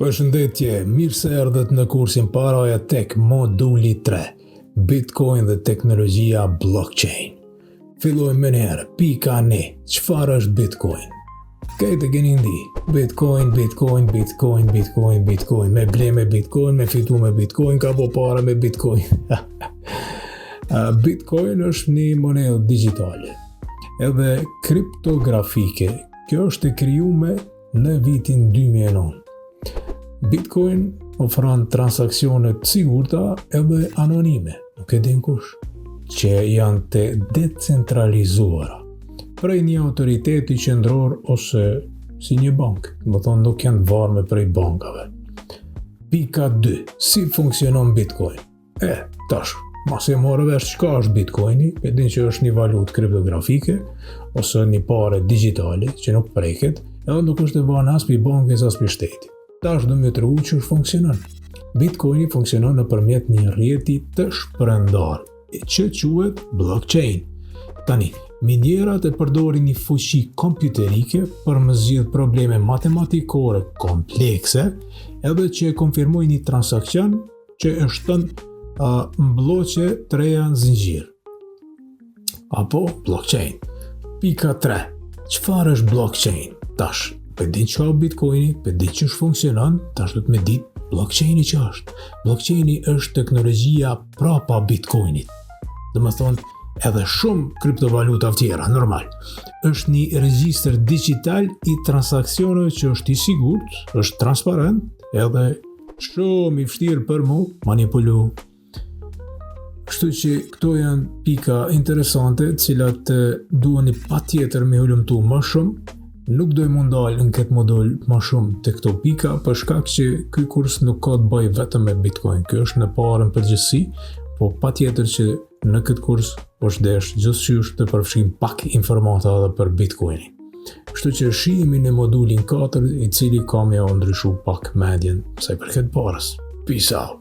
Përshëndetje, mirë se erdhët në kursin Paraja Tech moduli 3, Bitcoin dhe teknologjia blockchain. Fillojmë me njerë, pika ne, çfarë është Bitcoin? Kejtë e keni ndi, Bitcoin, me ble me Bitcoin, me fitu me Bitcoin, ka po para me Bitcoin. Bitcoin është një monedë digitale, edhe kriptografike. Kjo është e krijuar në vitin 2009. Bitcoin ofron transakcione të sigurta edhe anonime, nuk e din kush, që janë të decentralizuara, prej një autoriteti qendror ose si një bankë, më thonë nuk janë varme prej bankave. Pika 2. Si funksionon Bitcoin? Tash, mas e morë vesh çka është Bitcoini, e din që është një valutë kriptografike ose një pare digitale që nuk preket, edhe nuk është e vanë as pi bankës as pi shteti. Tash do më tregu që funksionon. Bitcoini funksionon nëpërmjet një rrjeti të shpërndar, që quhet blockchain. Tani, minjerat e përdorin një fuqi kompjuterike për me zgjidh probleme matematikore komplekse, edhe që e konfirmojnë një transakcion që e shton mbloqe të reja në zinxhir. Apo blockchain. Pika 3. Çfarë është blockchain? Tash, për din që është Bitcoini, për din që funksionon, tash do të me ditë blockchaini që është. Blockchaini është teknologjia prapa Bitcoinit. Dhe më thonë, edhe shumë kriptovaluta tjera, normal. Është një regjistër digital i transakcioneve që është i sigurt, është transparent, edhe shumë i vështirë për mu manipulu. Kështu që këto janë pika interesante, cilat duheni patjetër me hulumtu më shumë. Nuk do më ndalë në këtë modul më shumë të këto pika, për shkak që ky kurs nuk ka të bëjë vetëm me Bitcoin. Ky është në parën përgjithësi, po patjetër që në këtë kurs po shdesh gjithçysh të përfshijm pak informata edhe për Bitcoinin. Kështu që shihemi në modulin 4, i cili ka më ndryshu pak mendjen sa i përket parës. Peace out.